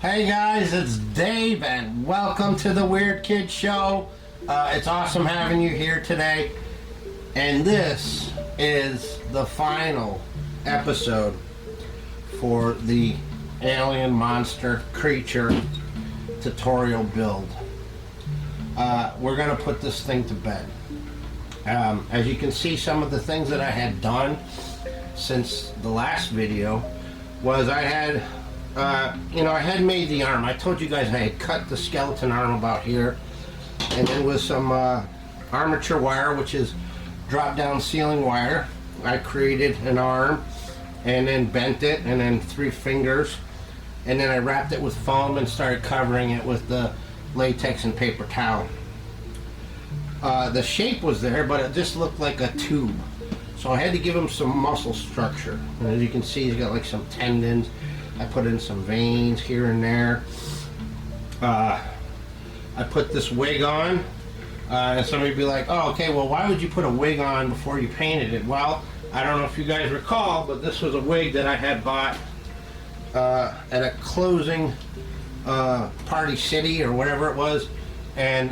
Hey guys, it's Dave and welcome to the Weird Kid Show. It's awesome having you here today. And this is the final episode for the alien monster creature tutorial build. We're going to put this thing to bed. As you can see, some of the things that I had done since the last video was I had I had made the arm. I told you guys I had cut the skeleton arm about here, and then with some armature wire, which is drop down ceiling wire, I created an arm and then bent it, and then 3 fingers, and then I wrapped it with foam and started covering it with the latex and paper towel. The shape was there, but it just looked like a tube, so I had to give him some muscle structure. And as you can see, he's got like some tendons. I put in some veins here and there. I put this wig on, and somebody would be like, oh, okay, well, why would you put a wig on before you painted it? Well, I don't know if you guys recall, but this was a wig that I had bought at a closing Party City or whatever it was, and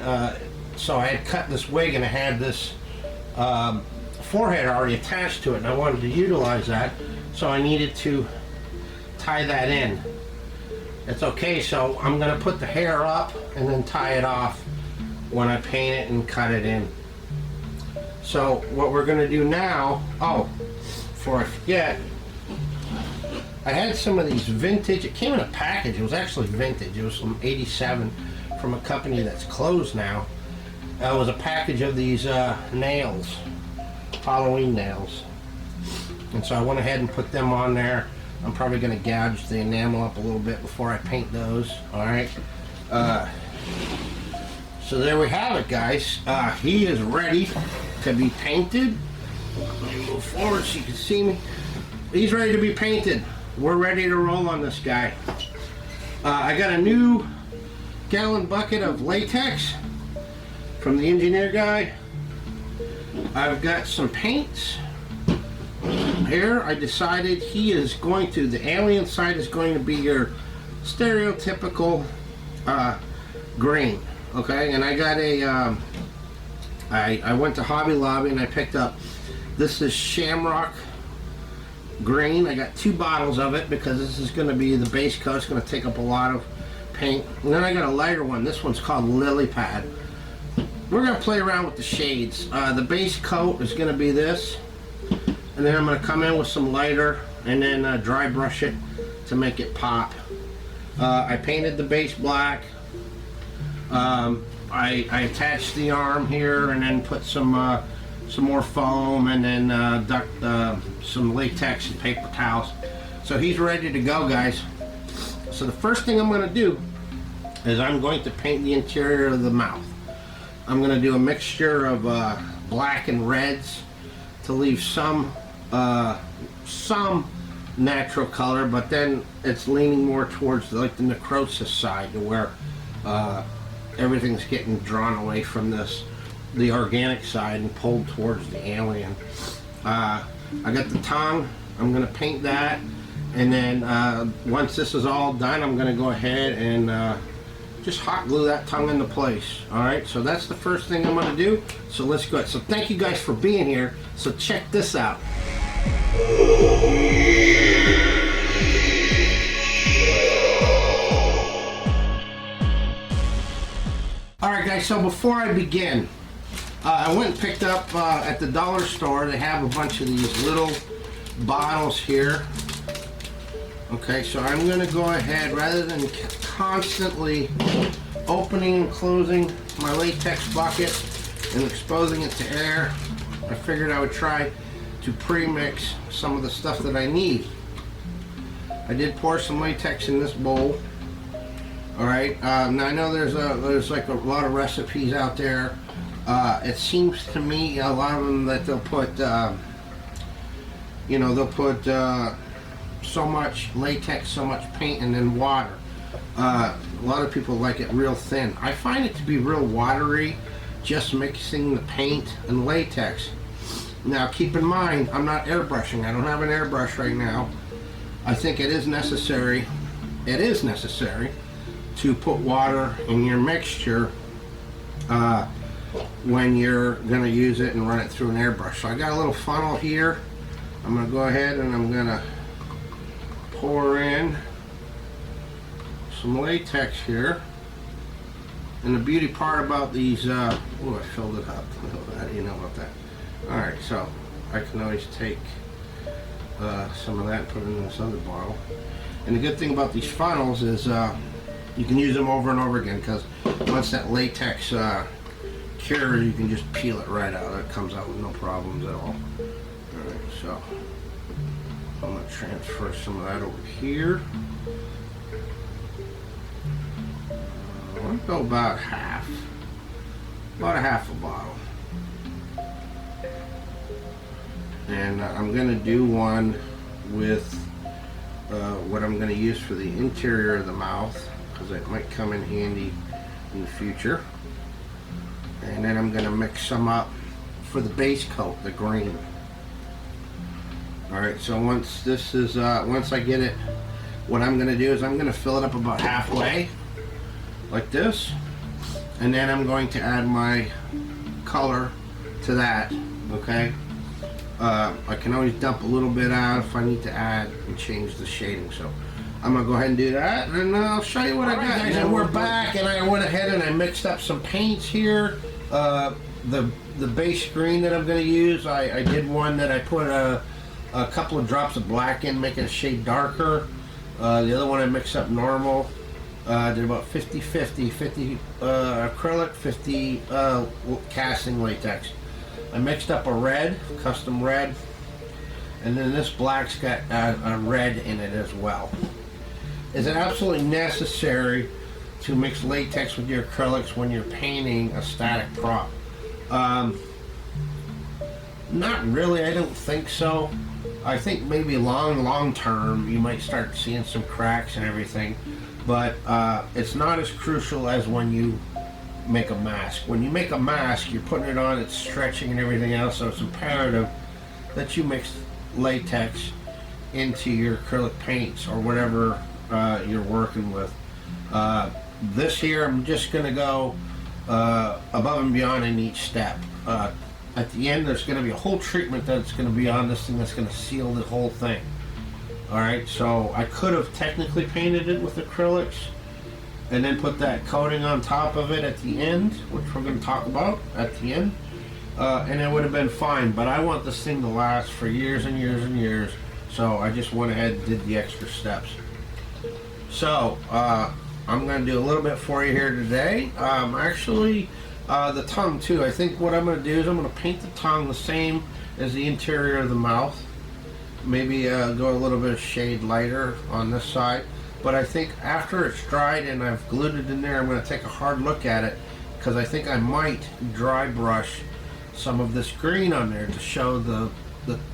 so I had cut this wig and I had this forehead already attached to it, and I wanted to utilize that, so I needed to tie that in. It's okay, so I'm going to put the hair up and then tie it off when I paint it and cut it in. So what we're going to do now, before I forget, I had some of these vintage, it came in a package, it was actually vintage, it was from '87 from a company that's closed now. It was a package of these nails, Halloween nails, and so I went ahead and put them on there. I'm probably going to gouge the enamel up a little bit before I paint those. Alright. So there we have it, guys. He is ready to be painted. Let me move forward so you can see me. He's ready to be painted. We're ready to roll on this guy. I got a new gallon bucket of latex from the engineer guy. I've got some paints. Here I decided the alien side is going to be your stereotypical green, okay? And I got I went to Hobby Lobby and I picked up, this is Shamrock green. I got 2 bottles of it because this is going to be the base coat. It's going to take up a lot of paint. And then I got a lighter one. This one's called Lily Pad. We're going to play around with the shades. The base coat is going to be this. And then I'm going to come in with some lighter and then dry brush it to make it pop. I painted the base black. I attached the arm here and then put some more foam and then some latex and paper towels. So he's ready to go, guys. So the first thing I'm going to do is I'm going to paint the interior of the mouth. I'm going to do a mixture of black and reds to leave some natural color, but then it's leaning more towards like the necrosis side, to where everything's getting drawn away from the organic side and pulled towards the alien. I got the tongue. I'm going to paint that, and then once this is all done, I'm going to go ahead and just hot glue that tongue into place. Alright, so that's the first thing I'm going to do. So let's go. So thank you guys for being here. So check this out. Alright guys, so before I begin, I went and picked up at the dollar store. They have a bunch of these little bottles here. Okay, so I'm going to go ahead, rather than constantly opening and closing my latex bucket and exposing it to air, I figured I would try to pre-mix some of the stuff that I need. I did pour some latex in this bowl. Alright, now I know there's like a lot of recipes out there. It seems to me, a lot of them, that they'll put so much latex, so much paint, and then water. A lot of people like it real thin. I find it to be real watery, just mixing the paint and latex. Now keep in mind, I'm not airbrushing. I don't have an airbrush right now. I think it is necessary it is necessary to put water in your mixture when you're going to use it and run it through an airbrush. So I got a little funnel here. I'm going to go ahead and I'm going to pour in some latex here. And the beauty part about these, oh, I filled it up. How do you know about that? Alright, so I can always take some of that and put it in this other bottle. And the good thing about these funnels is you can use them over and over again, because once that latex cures, you can just peel it right out. It comes out with no problems at all. Alright, so I'm going to transfer some of that over here. I'll go about half a bottle. And I'm going to do one with what I'm going to use for the interior of the mouth, because it might come in handy in the future. And then I'm going to mix some up for the base coat, the green. Alright, so once this is, once I get it, what I'm going to do is I'm going to fill it up about halfway, like this. And then I'm going to add my color to that, okay? I can always dump a little bit out if I need to add and change the shading. So I'm going to go ahead and do that, and I'll show you what I got. Guys, and we're back, and I went ahead and I mixed up some paints here. The base green that I'm going to use, I did one that I put a couple of drops of black in, making it a shade darker. The other one I mixed up normal. Did about 50-50, 50 acrylic, 50 casting latex. I mixed up a red, custom red, and then this black's got a red in it as well. Is it absolutely necessary to mix latex with your acrylics when you're painting a static prop? Not really, I don't think so. I think maybe long term you might start seeing some cracks and everything, but it's not as crucial as when you make a mask. When you make a mask, you're putting it on, it's stretching and everything else, so it's imperative that you mix latex into your acrylic paints or whatever you're working with. This here, I'm just going to go above and beyond in each step. At the end, there's going to be a whole treatment that's going to be on this thing that's going to seal the whole thing. Alright, so I could have technically painted it with acrylics and then put that coating on top of it at the end, which we're going to talk about at the end, and it would have been fine, but I want this thing to last for years and years and years, so I just went ahead and did the extra steps. So I'm going to do a little bit for you here today. Actually, the tongue too. I think what I'm going to do is I'm going to paint the tongue the same as the interior of the mouth. Maybe go a little bit of shade lighter on this side. But I think after it's dried and I've glued it in there, I'm going to take a hard look at it, because I think I might dry brush some of this green on there to show the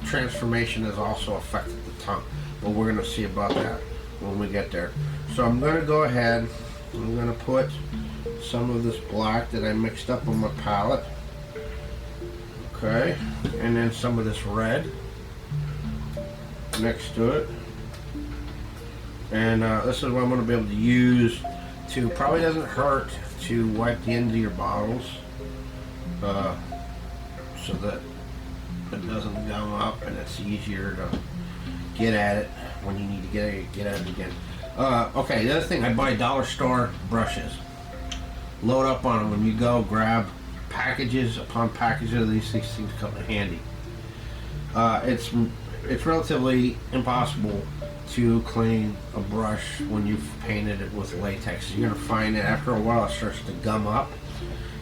transformation has also affected the tongue. But we're going to see about that when we get there. So I'm going to go ahead, I'm going to put some of this black that I mixed up on my palette. Okay, and then some of this red next to it. And this is what I'm going to be able to use to, probably doesn't hurt to wipe the end of your bottles so that it doesn't gum up and it's easier to get at it when you need to get at it again. Okay, the other thing, I buy dollar store brushes. Load up on them when you go. Grab packages upon packages of these things come in handy. It's relatively impossible to clean a brush when you've painted it with latex. You're going to find that after a while it starts to gum up.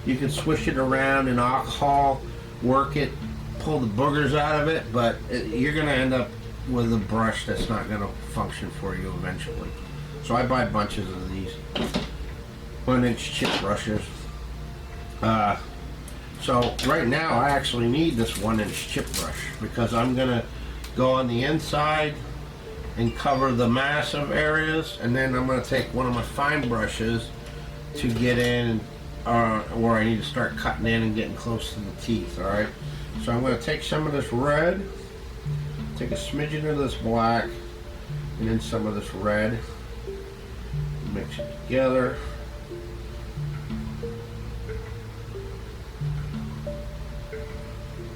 You can swish it around in alcohol, work it, pull the boogers out of it, but you're going to end up with a brush that's not going to function for you eventually. So I buy bunches of these 1-inch chip brushes. So right now I actually need this 1-inch chip brush, because I'm going to go on the inside and cover the massive areas, and then I'm going to take one of my fine brushes to get in where I need to start cutting in and getting close to the teeth. Alright, so I'm going to take some of this red, take a smidgen of this black, and then some of this red, mix it together.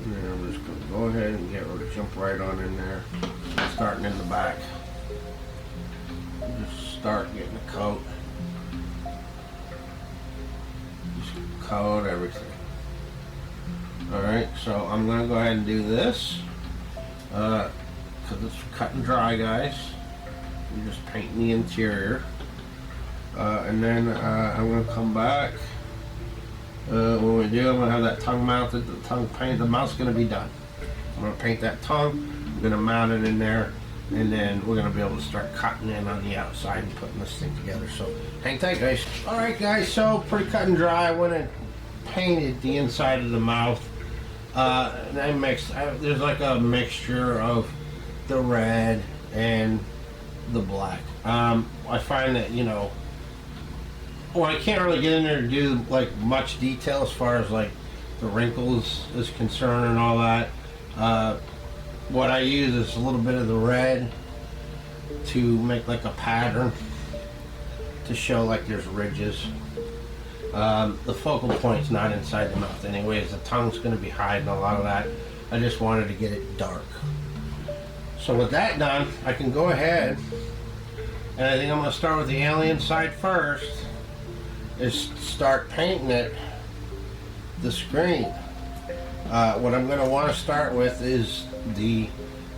And then I'm just going to go ahead and jump right on in there, starting in the back. Just start getting a coat. Just coat everything. Alright, so I'm going to go ahead and do this. Because it's cut and dry, guys. I'm just painting the interior. And then I'm going to come back. When we do, I'm going to have that tongue mounted, the tongue painted. The mouth's going to be done. I'm going to paint that tongue. I'm going to mount it in there. And then we're going to be able to start cutting in on the outside and putting this thing together. So hang tight, guys. Alright, guys, so pretty cut and dry. I went and painted the inside of the mouth. And I mixed, there's like a mixture of the red and the black. I find that, you know, well, I can't really get in there to do like much detail as far as like the wrinkles is concerned and all that. What I use is a little bit of the red to make like a pattern to show like there's ridges. The focal point's not inside the mouth anyways. The tongue's going to be hiding a lot of that. I just wanted to get it dark. So with that done, I can go ahead, and I think I'm going to start with the alien side first, is start painting it, the screen. What I'm going to want to start with is the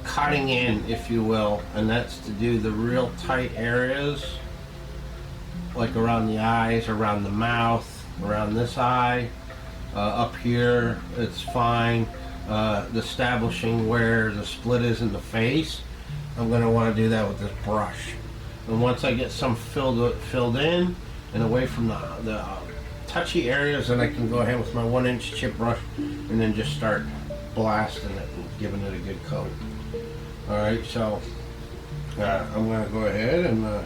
cutting in, if you will, and that's to do the real tight areas, like around the eyes, around the mouth, around this eye, up here, it's fine. Establishing where the split is in the face, I'm going to want to do that with this brush. And once I get some filled in and away from the touchy areas, then I can go ahead with my 1-inch chip brush and then just start blasting it and giving it a good coat. Alright, so I'm going to go ahead and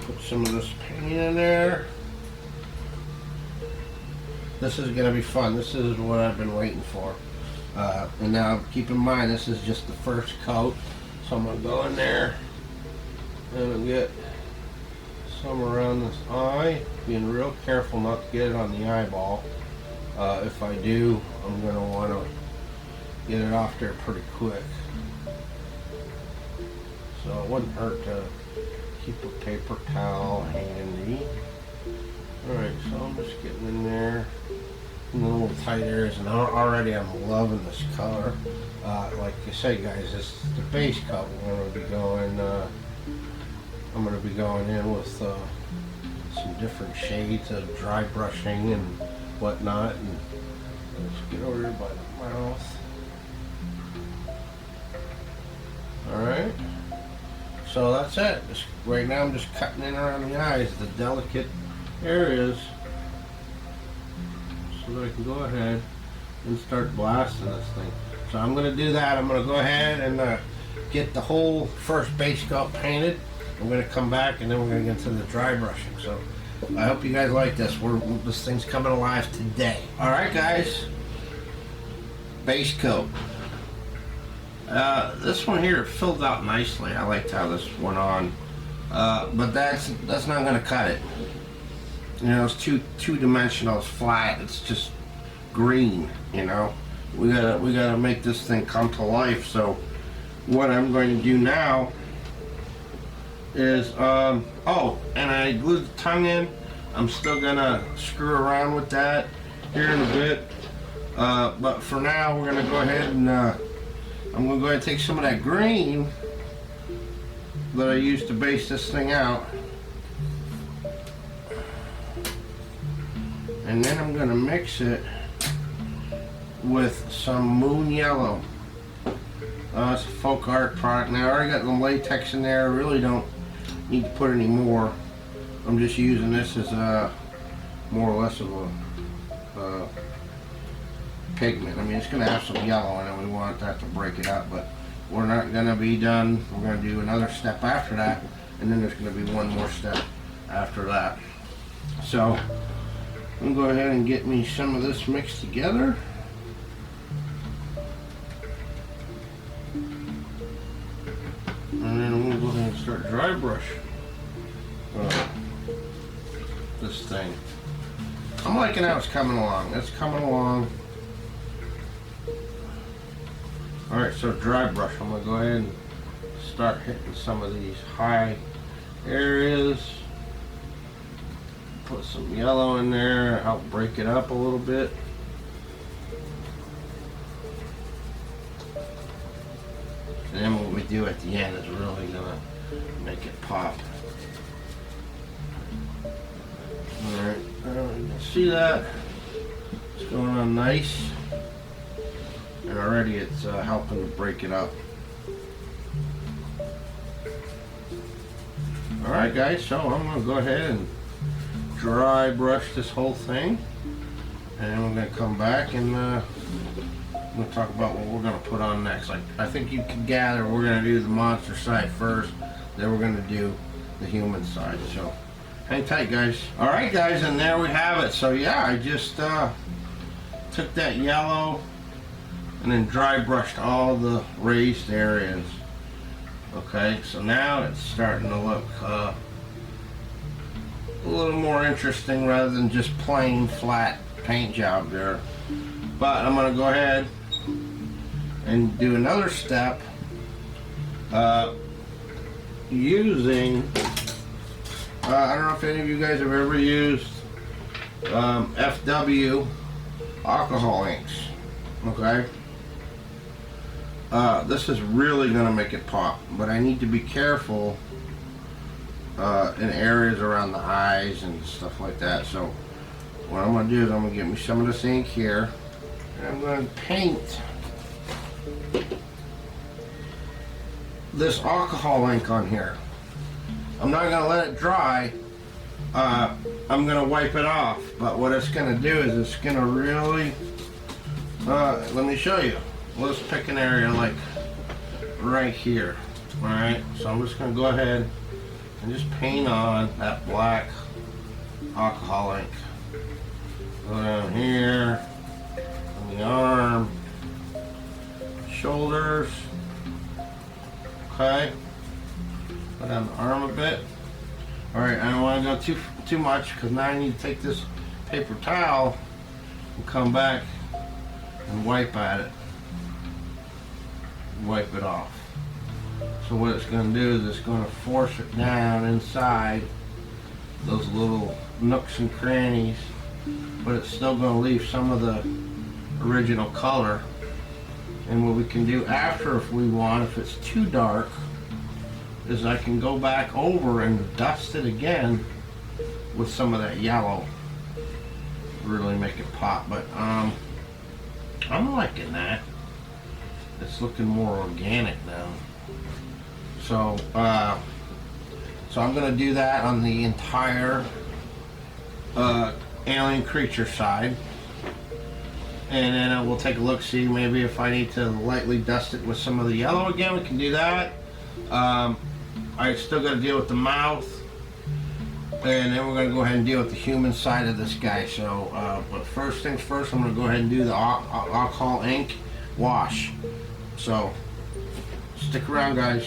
put some of this paint in there. This is going to be fun. This is what I've been waiting for. And now keep in mind, this is just the first coat. So I'm going to go in there and get some around this eye. Being real careful not to get it on the eyeball. If I do, I'm going to want to get it off there pretty quick. So it wouldn't hurt to keep a paper towel handy. Alright, so I'm just getting in there in the little tight areas, and already I'm loving this color. Like I say, guys, this is the base coat. We're going to be going, I'm going to be going in with some different shades of dry brushing and whatnot. And let's get over here by the mouth. Alright. So that's it. Right now I'm just cutting in around the eyes, the delicate areas, so that I can go ahead and start blasting this thing. So I'm going to do that. I'm going to go ahead and get the whole first base coat painted. I'm going to come back and then we're going to get into the dry brushing. So I hope you guys like this. This thing's coming alive today. Alright, guys. Base coat. This one here filled out nicely. I liked how this went on. But that's not going to cut it. You know, it's two-dimensional, it's flat, it's just green, you know. We gotta make this thing come to life. So what I'm going to do now is oh, and I glued the tongue in. I'm still gonna screw around with that here in a bit. But for now we're gonna go ahead and I'm gonna go ahead and take some of that green that I used to base this thing out. And then I'm going to mix it with some moon yellow. It's a folk art product. Now I already got the latex in there. I really don't need to put any more. I'm just using this as more or less of a pigment. I mean, it's going to have some yellow in it. We want that to break it up, but we're not going to be done. We're going to do another step after that, and then there's going to be one more step after that. So I'm going to go ahead and get me some of this mixed together. And then I'm going to go ahead and start dry brush. this thing. I'm liking how it's coming along. It's coming along. Alright, so dry brush. I'm going to go ahead and start hitting some of these high areas. Put some yellow in there, help break it up a little bit. And then what we do at the end is really gonna make it pop. Alright, you can see that. It's going on nice. And already it's helping to break it up. Alright guys, so I'm gonna go ahead and dry brush this whole thing. And we're gonna come back and we'll talk about what we're going to put on next. Like, I think you can gather we're going to do the monster side first, then we're going to do the human side. So hang tight, guys. Alright guys, and there we have it. So yeah, I just took that yellow and then dry brushed all the raised areas. Okay, so now it's starting to look a little more interesting rather than just plain flat paint job there. But I'm going to go ahead and do another step using, I don't know if any of you guys have ever used FW alcohol inks. Okay, this is really going to make it pop, but I need to be careful in areas around the eyes and stuff like that. So what I'm going to do is I'm going to get me some of this ink here. I'm going to paint this alcohol ink on here. I'm not going to let it dry. I'm going to wipe it off. But what it's going to do is it's going to really, let me show you. Let's pick an area like right here. Alright, so I'm just going to go ahead and just paint on that black alcohol ink. Go down here. The arm, shoulders, okay, go down the arm a bit. Alright, I don't want to go too much because now I need to take this paper towel and come back and wipe at it, wipe it off. So what it's going to do is it's going to force it down inside those little nooks and crannies, but it's still going to leave some of the original color. And what we can do after, if we want, if it's too dark, is I can go back over and dust it again with some of that yellow, really make it pop. But I'm liking that. It's looking more organic now. So I'm gonna do that on the entire alien creature side. And then we'll take a look, see maybe if I need to lightly dust it with some of the yellow again, we can do that. I still got to deal with the mouth. And then we're going to go ahead and deal with the human side of this guy. So, but first things first, I'm going to go ahead and do the alcohol ink wash. So, stick around, guys.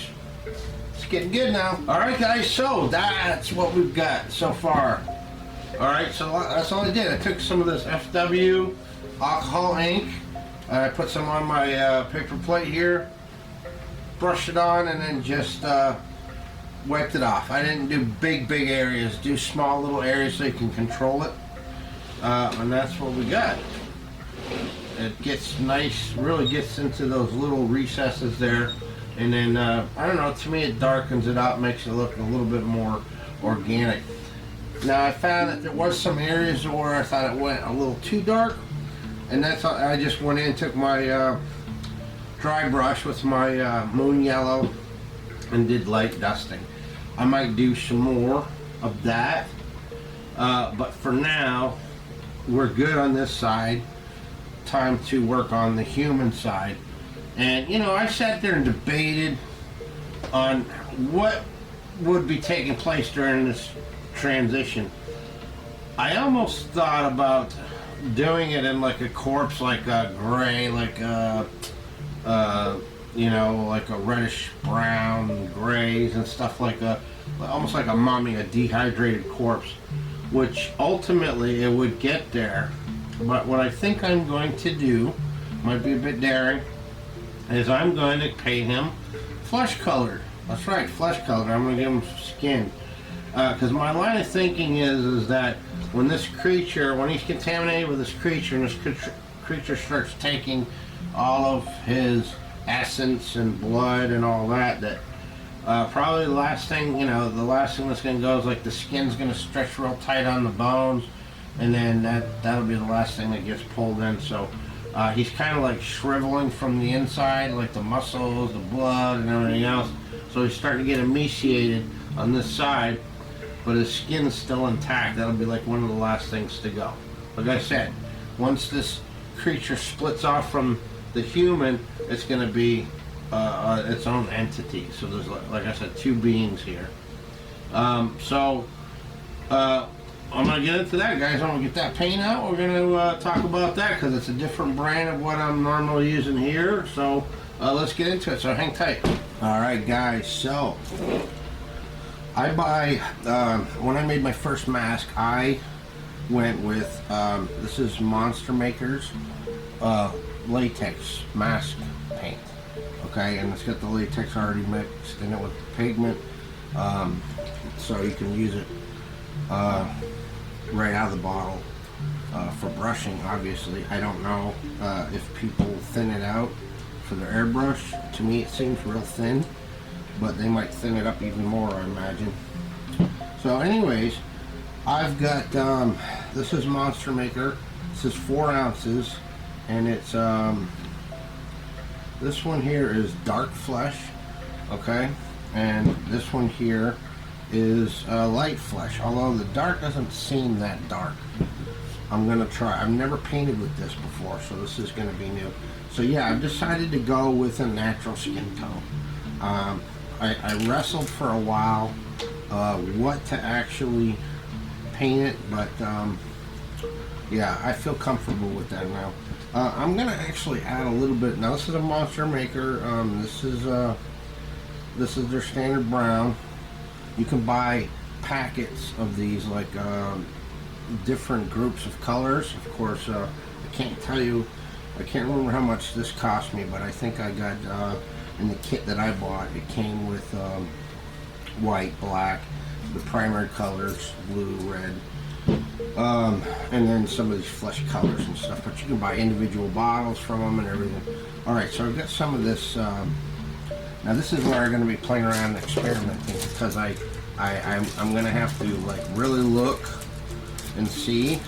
It's getting good now. Alright guys, so that's what we've got so far. Alright, so that's all I did. I took some of this FW alcohol ink, I put some on my paper plate here, brushed it on, and then just wiped it off. I didn't do big areas, do small little areas so you can control it, and that's what we got. It gets nice, really gets into those little recesses there, and then I don't know, to me it darkens it out, makes it look a little bit more organic. Now I found that there was some areas where I thought it went a little too dark, and that's how I just went in, took my dry brush with my moon yellow and did light dusting. I might do some more of that, but for now we're good on this side. Time to work on the human side. And you know, I sat there and debated on what would be taking place during this transition. I almost thought about doing it in like a corpse, like a gray, like a you know, like a reddish brown grays and stuff, like a almost like a mummy, a dehydrated corpse, which ultimately it would get there. But what I think I'm going to do, might be a bit daring, is I'm going to paint him flesh colored. That's right, flesh colored. I'm going to give him skin. Because my line of thinking is that when this creature, when he's contaminated with this creature, and this creature starts taking all of his essence and blood and all that, that probably the last thing, you know, the last thing that's going to go is like the skin's going to stretch real tight on the bones, and then that'll be the last thing that gets pulled in. So he's kind of like shriveling from the inside, like the muscles, the blood, and everything else. So he's starting to get emaciated on this side, but his skin is still intact. That'll be like one of the last things to go. Like I said, once this creature splits off from the human, it's going to be its own entity. So there's, like I said, two beings here. I'm going to get into that, guys. I'm going to get that paint out. We're going to talk about that because it's a different brand of what I'm normally using here. So let's get into it. So hang tight. All right, guys. So I buy, when I made my first mask, I went with, this is Monster Maker's latex mask paint. Okay, and it's got the latex already mixed in it with pigment, so you can use it right out of the bottle for brushing. Obviously, I don't know if people thin it out for their airbrush. To me, it seems real thin, but they might thin it up even more, I imagine. So anyways, I've got, this is Monster Maker. This is 4 ounces, and it's, this one here is dark flesh, okay? And this one here is light flesh, although the dark doesn't seem that dark. I'm gonna try. I've never painted with this before, so this is gonna be new. So yeah, I've decided to go with a natural skin tone. I wrestled for a while what to actually paint it, but yeah, I feel comfortable with that now. I'm gonna actually add a little bit. Now this is a Monster Maker. This is their standard brown. You can buy packets of these, like different groups of colors. Of course, I can't tell you. I can't remember how much this cost me, but I think I got in the kit that I bought. It came with white, black, the primary colors, blue, red. And then some of these flesh colors and stuff, but you can buy individual bottles from them and everything. Alright, so I've got some of this. Now this is where I'm going to be playing around and experimenting, because I'm going to have to like really look and see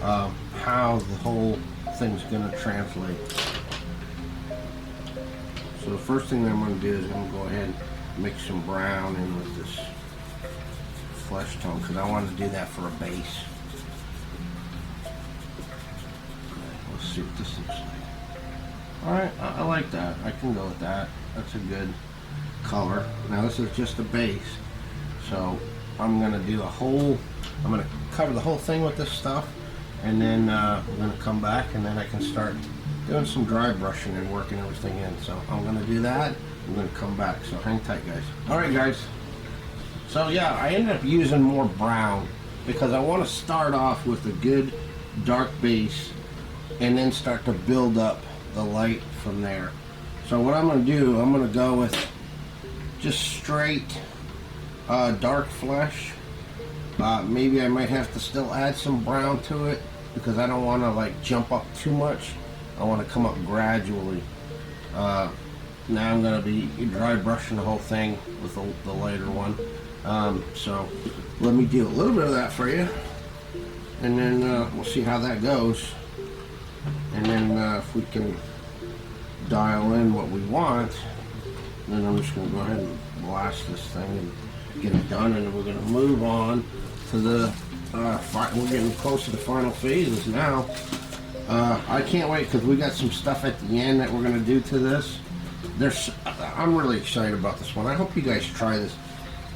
how the whole thing's going to translate. So the first thing that I'm going to do is I'm going to go ahead and mix some brown in with this flesh tone, because I want to do that for a base. Let's see what this looks like. Alright, I like that. I can go with that. That's a good color. Now this is just a base, so I'm going to do I'm going to cover the whole thing with this stuff, and then I'm going to come back, and then I can start doing some dry brushing and working everything in. So I'm going to do that. I'm going to come back. So hang tight, guys. Alright, guys. So yeah, I ended up using more brown because I want to start off with a good dark base and then start to build up the light from there. So what I'm going to do, I'm going to go with just straight dark flesh. Maybe I might have to still add some brown to it because I don't want to like jump up too much. I want to come up gradually. Now I'm going to be dry brushing the whole thing with the lighter one. So let me do a little bit of that for you, and then we'll see how that goes, and then if we can dial in what we want, then I'm just going to go ahead and blast this thing and get it done, and then we're going to move on to the we're getting close to the final phases now. I can't wait because we got some stuff at the end that we're going to do to this. I'm really excited about this one. I hope you guys try this.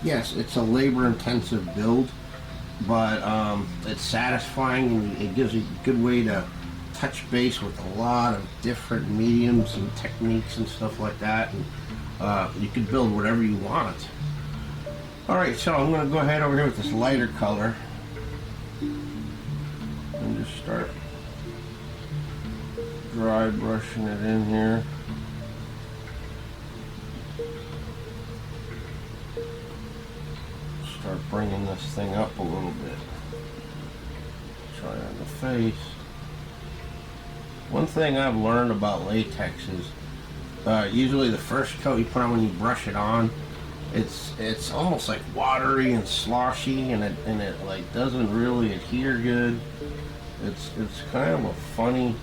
Yes, it's a labor-intensive build, but it's satisfying, and it gives you a good way to touch base with a lot of different mediums and techniques and stuff like that, and you can build whatever you want. Alright, so I'm going to go ahead over here with this lighter color, And just start dry brushing it in here. Start bringing this thing up a little bit. Try on the face. One thing I've learned about latex is usually the first coat you put on when you brush it on, it's almost like watery and sloshy, and it like doesn't really adhere good. It's kind of a funny.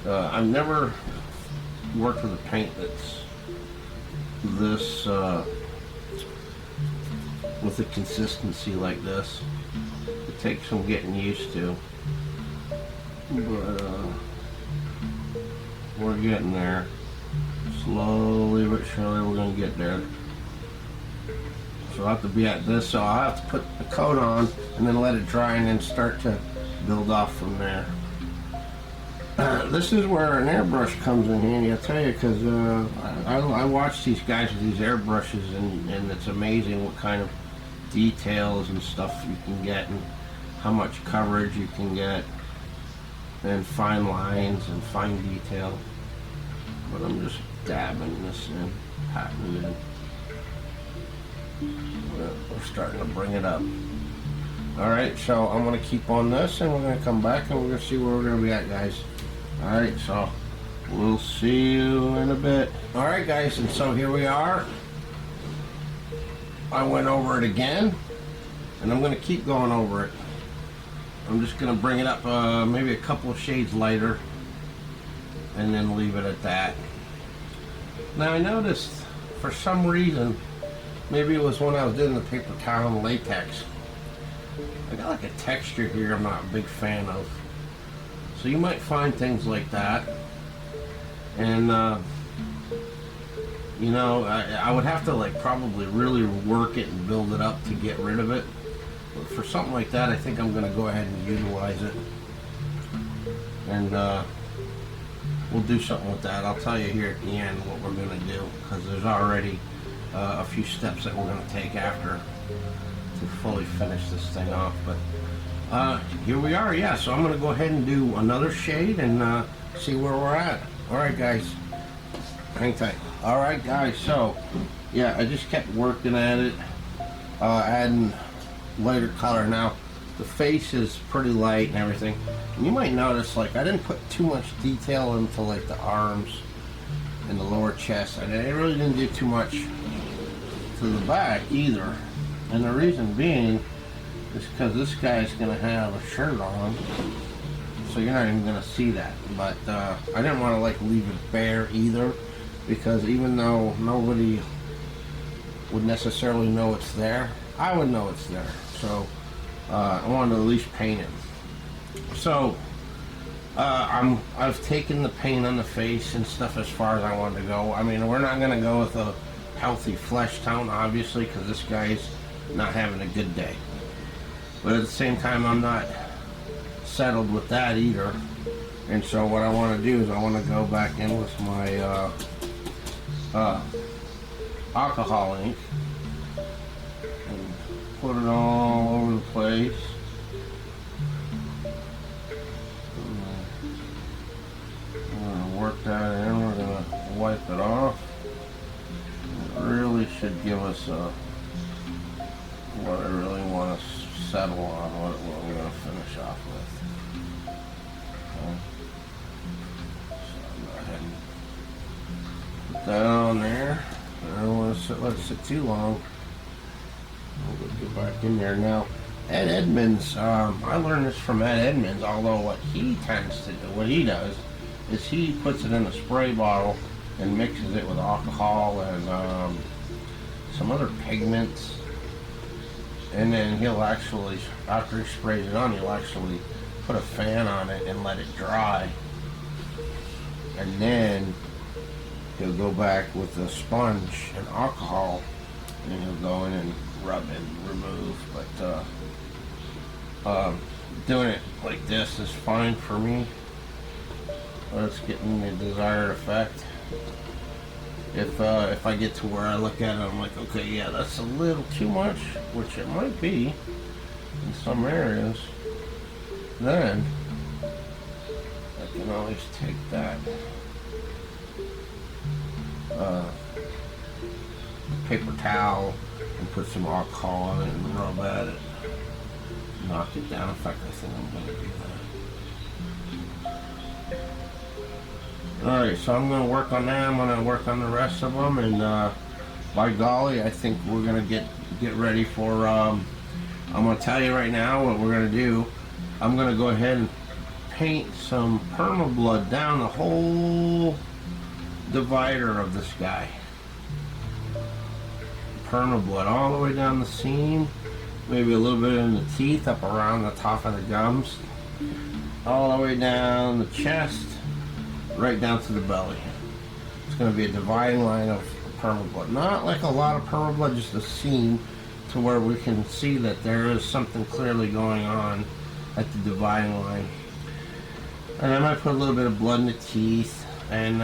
I've never worked with a paint that's this with a consistency like this. It takes some getting used to, but we're getting there. Slowly but surely we're gonna get there. So I'll have to be at this, so I'll have to put the coat on and then let it dry and then start to build off from there. This is where an airbrush comes in handy, I'll tell you, because I watch these guys with these airbrushes, and it's amazing what kind of details and stuff you can get, and how much coverage you can get, and fine lines and fine detail. But I'm just dabbing this in, patting it in. We're starting to bring it up. Alright, so I'm going to keep on this, and we're going to come back and we're going to see where we're going to be at, guys. Alright, so we'll see you in a bit. Alright, guys, and so here we are. I went over it again, and I'm going to keep going over it. I'm just going to bring it up maybe a couple of shades lighter, and then leave it at that. Now I noticed, for some reason, maybe it was when I was doing the paper towel and latex, I got like a texture here I'm not a big fan of. So you might find things like that. And you know, I would have to like probably really work it and build it up to get rid of it. But for something like that, I think I'm going to go ahead and utilize it. And we'll do something with that. I'll tell you here at the end what we're going to do, because there's already a few steps that we're going to take after to fully finish this thing off. But here we are, yeah. So I'm going to go ahead and do another shade and see where we're at. Alright guys, hang tight. Alright guys, so yeah, I just kept working at it, adding lighter color. Now the face is pretty light and everything, and you might notice like I didn't put too much detail into like the arms and the lower chest. I really didn't do too much to the back either, and the reason being is because this guy's gonna have a shirt on, so you're not even gonna see that. But I didn't want to like leave it bare either, because even though nobody would necessarily know it's there, I would know it's there. So I wanted to at least paint it. So I've taken the paint on the face and stuff as far as I wanted to go. I mean, we're not gonna go with a healthy flesh tone, obviously, because this guy's not having a good day. But at the same time, I'm not settled with that either. And so what I want to do is I want to go back in with my alcohol ink and put it all over the place. We're going to work that in. We're going to wipe it off. It really should give us what I really want to settle on, what we're going to finish off with. Okay. So go ahead and put that on there. I don't want to let it sit too long. We'll get back in there now. Ed Edmonds, I learned this from Ed Edmonds, although what he tends to do, what he does, is he puts it in a spray bottle and mixes it with alcohol and some other pigments. And then he'll actually, after he sprays it on, he'll actually put a fan on it and let it dry. And then he'll go back with a sponge and alcohol, and he'll go in and rub and remove. But doing it like this is fine for me. But it's getting the desired effect. If I get to where I look at it, I'm like, okay, yeah, that's a little too much, which it might be. And some areas, then I can always take that paper towel and put some alcohol on it and rub at it, knock it down. In fact, I think I'm going to do that. Alright, so I'm going to work on that. I'm going to work on the rest of them, and by golly, I think we're going to get ready for, I'm going to tell you right now what we're going to do. I'm going to go ahead and paint some perma-blood down the whole divider of this guy. Perma-blood all the way down the seam, maybe a little bit in the teeth, up around the top of the gums, all the way down the chest, right down to the belly. It's going to be a dividing line of perma-blood. Not like a lot of perma-blood, just a seam to where we can see that there is something clearly going on at the dividing line. And I might put a little bit of blood in the teeth, and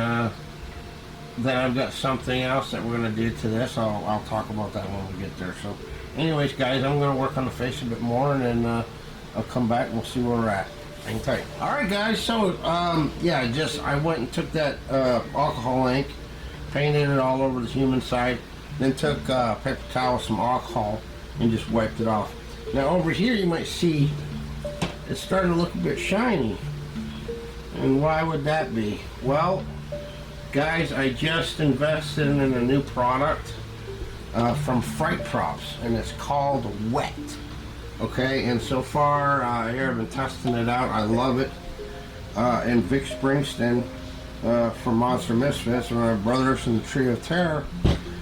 then I've got something else that we're going to do to this. I'll talk about that when we get there. So anyways, guys, I'm going to work on the face a bit more, and then I'll come back and we'll see where we're at. Hang tight. Alright, guys, so yeah, I went and took that alcohol ink, painted it all over the human side, then took paper towel with some alcohol and just wiped it off. Now over here you might see it's starting to look a bit shiny. And why would that be? Well, guys, I just invested in a new product from Fright Props, and it's called Wet. Okay, and so far here I've been testing it out. I love it. And Vic Springsteen from Monster Misfits, my brothers in the Trio of Terror,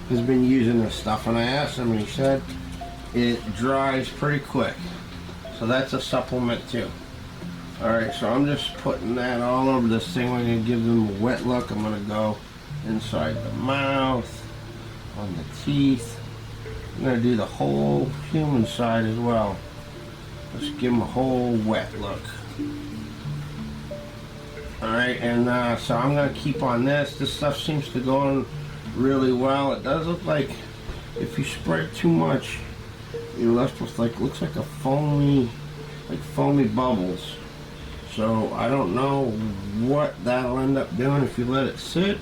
has been using this stuff, and I asked him, and he said it dries pretty quick. So that's a supplement too. Alright, so I'm just putting that all over this thing. We're going to give them a wet look. I'm going to go inside the mouth, on the teeth. I'm going to do the whole human side as well. Let's give them a whole wet look. Alright, and so I'm going to keep on this. This stuff seems to go on really well. It does look like if you spread too much, you're left with looks like a foamy bubbles. So I don't know what that'll end up doing if you let it sit,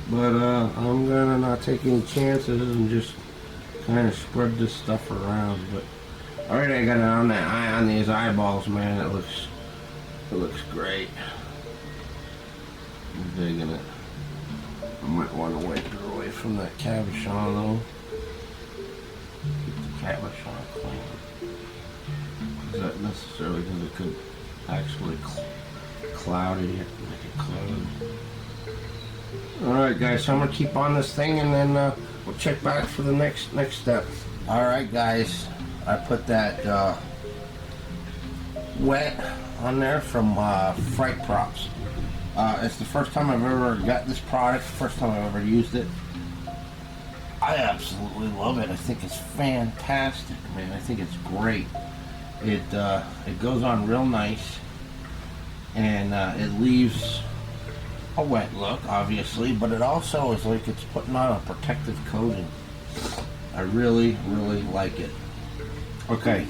but I'm gonna not take any chances and just kind of spread this stuff around. But all right, I got it on that eye, on these eyeballs, man. It looks great. I'm digging it. I might want to wipe it away from that cabochon though. Keep the cabochon clean. Not necessarily because it could actually cloud it, make it cloud. Alright, guys, so I'm going to keep on this thing, and then we'll check back for the next step. Alright, guys, I put that Wet on there from Fright Props. It's the first time I've ever got this product, first time I've ever used it. I absolutely love it. I think it's fantastic, man. I think it's great. It goes on real nice, and it leaves a wet look, obviously, but it also is like it's putting on a protective coating. I really, really like it. Okay,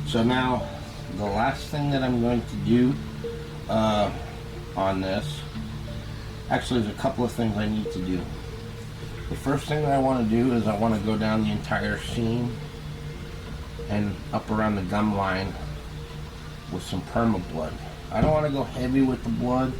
so now the last thing that I'm going to do on this, actually there's a couple of things I need to do. The first thing that I want to do is I want to go down the entire seam and up around the gum line with some perma-blood. I don't want to go heavy with the blood.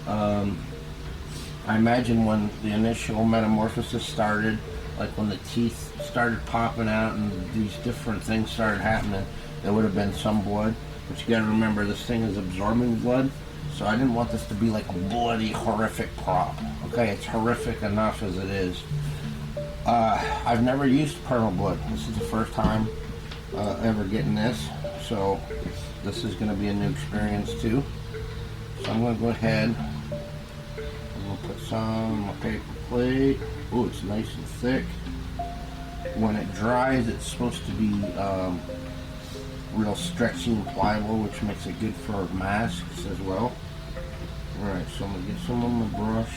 I imagine when the initial metamorphosis started, like when the teeth started popping out and these different things started happening, there would have been some blood. But you gotta remember, this thing is absorbing blood, so I didn't want this to be like a bloody, horrific prop. Okay, it's horrific enough as it is. I've never used perma-blood. This is the first time ever getting this, so this is going to be a new experience too. So I'm going to go ahead, I'm going to put some on my paper plate. Oh, it's nice and thick. When it dries, it's supposed to be real stretchy and pliable, which makes it good for masks as well. Alright, so I'm going to get some on my brush.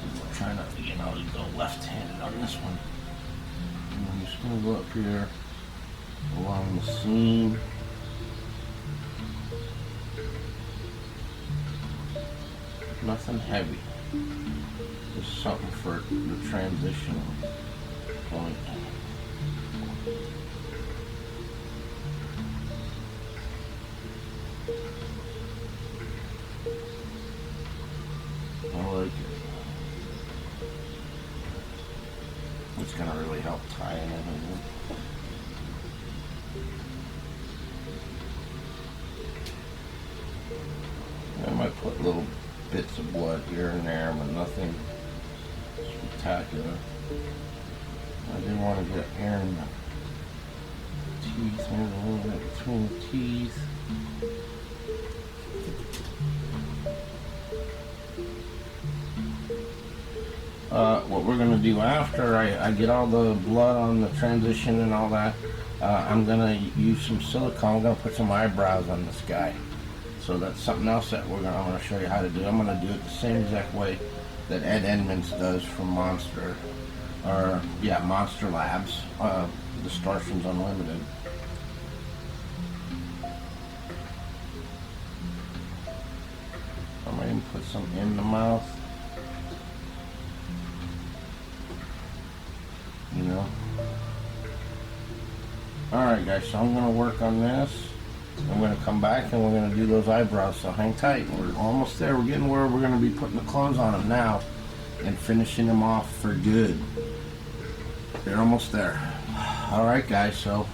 I'm trying not to, go left-handed on this one. I'm just gonna go up here along the seam. Nothing heavy. Just something for the transitional point. I like it. It's gonna really help tie in everything. I might put little bits of blood here and there, but nothing spectacular. I didn't want to get hair in the teeth, maybe a little bit between the teeth. What we're going to do after I get all the blood on the transition and all that, I'm going to use some silicone. I'm going to put some eyebrows on this guy. So that's something else that I'm going to show you how to do. I'm going to do it the same exact way that Ed Edmonds does from Monster Labs, Distortions Unlimited. I'm going to put some in the mouth. You know. Alright guys, so I'm going to work on this. I'm going to come back and we're going to do those eyebrows, so hang tight. We're almost there. We're getting where we're going to be putting the clothes on them now and finishing them off for good. They're almost there. Alright guys, so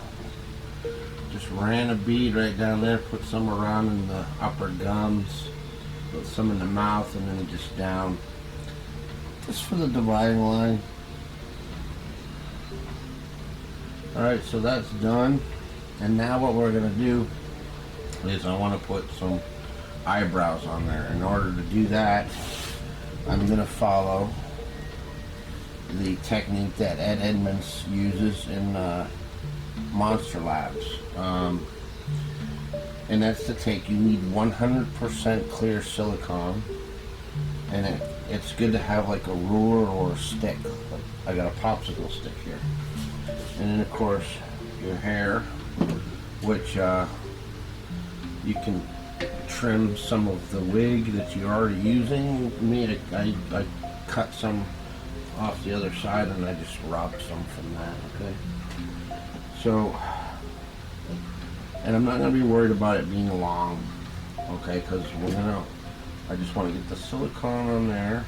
just ran a bead right down there, put some around in the upper gums, put some in the mouth, and then just down, just for the dividing line. Alright, so that's done. And now what we're going to do is I want to put some eyebrows on there. In order to do that, I'm going to follow the technique that Ed Edmonds uses in Monster Labs. And that's to take, you need 100% clear silicone. And it's good to have like a ruler or a stick. I got a popsicle stick here. And then of course your hair, which you can trim some of the wig that you're already using. I cut some off the other side and I just robbed some from that, okay? So, and I'm not going to be worried about it being long, okay, because I just want to get the silicone on there.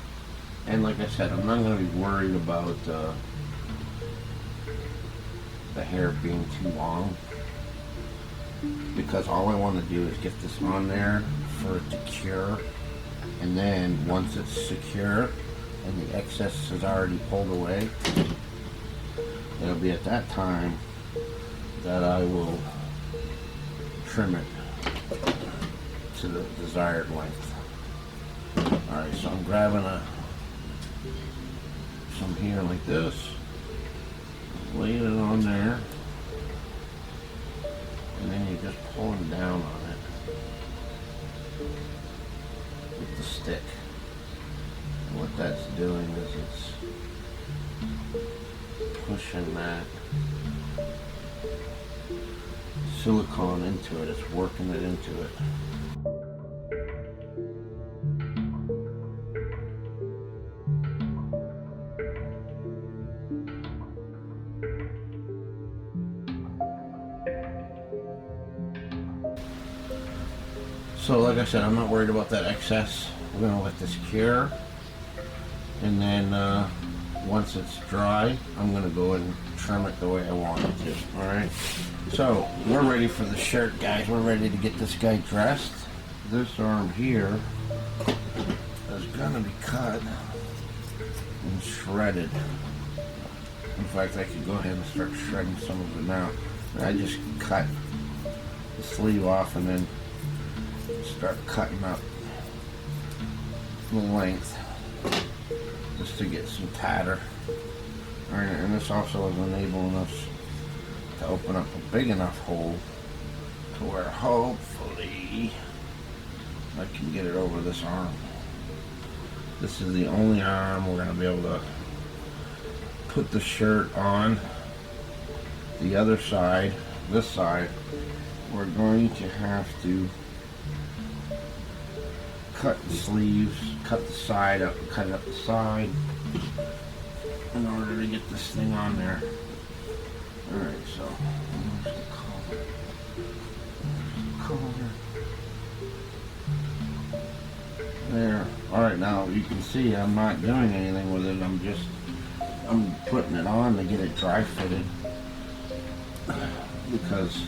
And like I said, I'm not going to be worried about the hair being too long, because all I want to do is get this on there for it to cure, and then once it's secure and the excess is already pulled away, it'll be at that time that I will trim it to the desired length. Alright, so I'm grabbing some here like this, laying it on there, and then you're just pulling down on it with the stick. And what that's doing is it's pushing that silicone into it, it's working it into it. So like I said, I'm not worried about that excess. We're going to let this cure, and then once it's dry, I'm going to go and trim it the way I want it to. Alright, so we're ready for the shirt, guys. We're ready to get this guy dressed. This arm here is going to be cut and shredded. In fact, I could go ahead and start shredding some of it now. I just cut the sleeve off and then start cutting up the length just to get some tatter. Alright, and this also is enabling us to open up a big enough hole to where hopefully I can get it over this arm. This is the only arm we're going to be able to put the shirt on the other side, this side, we're going to have to cut the sleeves, cut the side up, cut it up the side in order to get this thing on there. Alright, so there's the collar. There's the collar. There. Alright, now you can see I'm not doing anything with it. I'm putting it on to get it dry fitted, because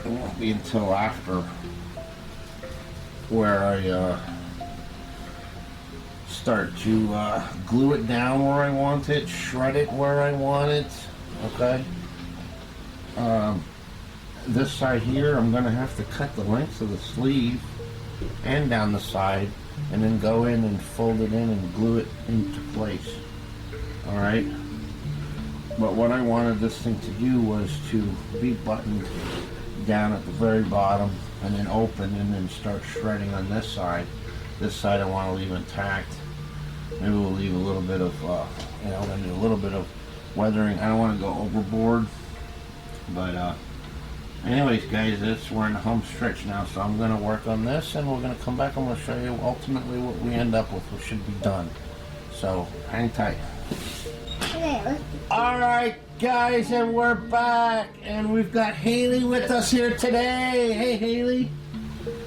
it won't be until after where I start to glue it down where I want it, shred it where I want it. Okay. This side here, I'm going to have to cut the length of the sleeve and down the side, and then go in and fold it in and glue it into place. Alright? But what I wanted this thing to do was to be buttoned down at the very bottom and then open and then start shredding on this side. This side I want to leave intact. Maybe we'll leave a little bit of, maybe a little bit of weathering. I don't want to go overboard. But anyways, guys, we're in the home stretch now, so I'm going to work on this, and we're going to come back and we'll show you ultimately what we end up with, what should be done. So hang tight. Alright, guys, and we're back, and we've got Hailey with us here today. Hey, Hailey.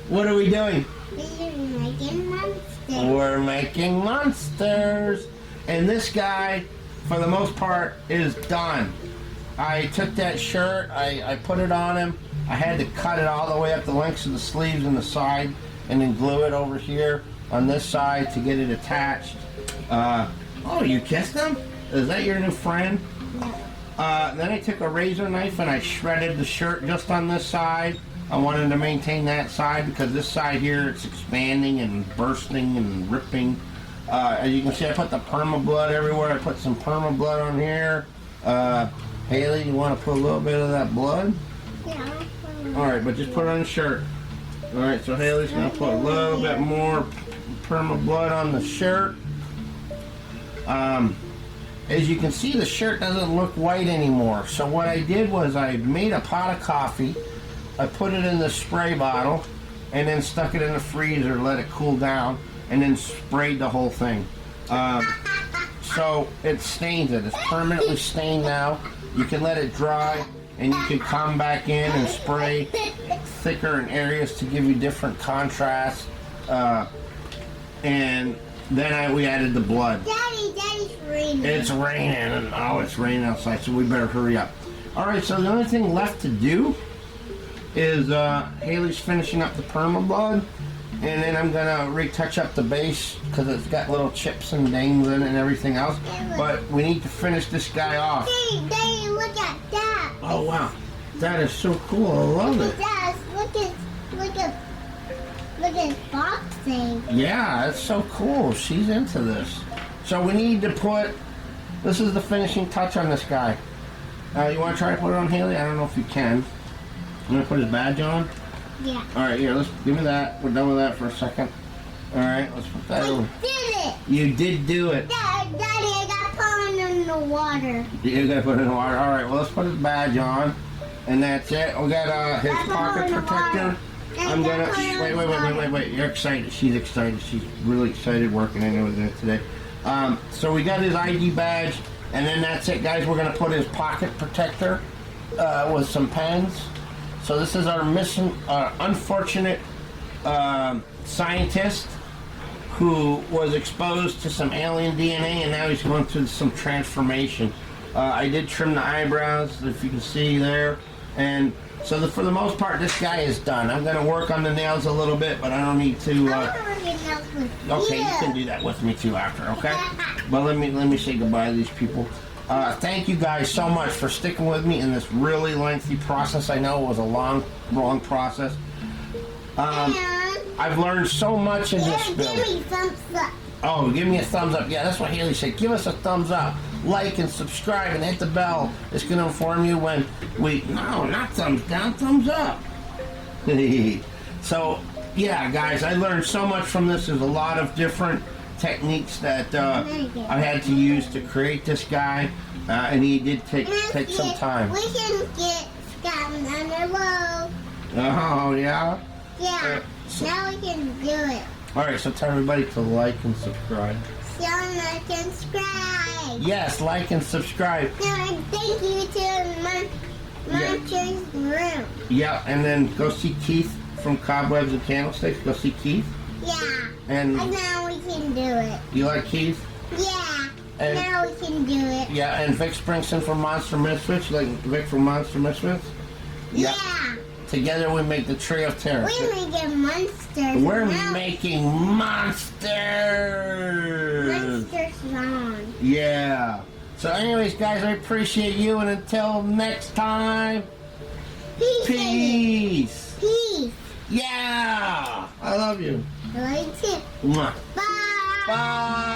What are we doing? We're making monsters. We're making monsters. And this guy, for the most part, is done. I took that shirt, I put it on him. I had to cut it all the way up the lengths of the sleeves and the side, and then glue it over here on this side to get it attached. Oh, you kissed him? Is that your new friend? No. Then I took a razor knife and I shredded the shirt just on this side. I wanted to maintain that side because this side here, it's expanding and bursting and ripping. As you can see, I put the perma blood everywhere. I put some perma blood on here. Hailey, you want to put a little bit of that blood? Yeah. Alright, but just put it on the shirt. Alright, so Hailey's going to put a little bit more perma blood on the shirt. As you can see, the shirt doesn't look white anymore. So what I did was I made a pot of coffee. I put it in the spray bottle and then stuck it in the freezer, let it cool down, and then sprayed the whole thing. So it stains it. It's permanently stained now. You can let it dry, and you can come back in and spray thicker in areas to give you different contrast. And then we added the blood. Daddy's raining. It's raining, and oh, it's raining outside, so we better hurry up. Alright, so the only thing left to do is Hailey's finishing up the perma blood, and then I'm gonna retouch up the base because it's got little chips and dings in it and everything else. But we need to finish this guy off. Daddy, look at that. Oh wow, that is so cool! I love it. Look at boxing. Yeah, it's so cool. She's into this. So we need to put. This is the finishing touch on this guy. You want to try to put it on Hailey? I don't know if you can. I'm gonna put his badge on. Yeah. All right, here. Let's give me that. We're done with that for a second. All right, let's put that over. I did it. You did do it. Daddy, I got put in the water. You gotta put it in the water. All right, well, let's put his badge on, and that's it. We got his pocket protector. I'm gonna wait. You're excited. She's excited. She's really excited working in it with it today. So we got his ID badge, and then that's it, guys. We're gonna put his pocket protector with some pens. So this is our unfortunate scientist who was exposed to some alien DNA, and now he's going through some transformation. I did trim the eyebrows, if you can see there, and so for the most part, this guy is done. I'm going to work on the nails a little bit, but I don't need to. Okay, you can do that with me too after, okay? But let me say goodbye to these people. Thank you guys so much for sticking with me in this really lengthy process. I know it was a long process. I've learned so much in this build. Give me thumbs up. Oh, give me a thumbs up. Yeah, that's what Hailey said. Give us a thumbs up. Like and subscribe and hit the bell. It's going to inform you when no, not thumbs down, thumbs up. So, yeah, guys, I learned so much from this. There's a lot of different techniques that I had to use to create this guy, and he did take some time. We can get Scott on the road. Oh yeah. Yeah. So- Now we can do it. All right, so tell everybody to like and subscribe. So like and subscribe. Yes, like and subscribe. No, thank you to Monster's Room. Yeah, and then go see Keith from Cobwebs and Candlesticks. Go see Keith. Yeah. And now we can do it. you like Keith? Yeah. And- now we can do it. Yeah, and Vic Springson from Monster Misfits. You like Vic from Monster Misfits? Yeah. Together we make the Trio of Terror. We're making monsters. We're now. making monsters. Monsters on. Yeah. So anyways, guys, I appreciate you, and until next time, Peace. peace. Peace. Yeah. I love you. I like it. Mwah. Bye. Bye.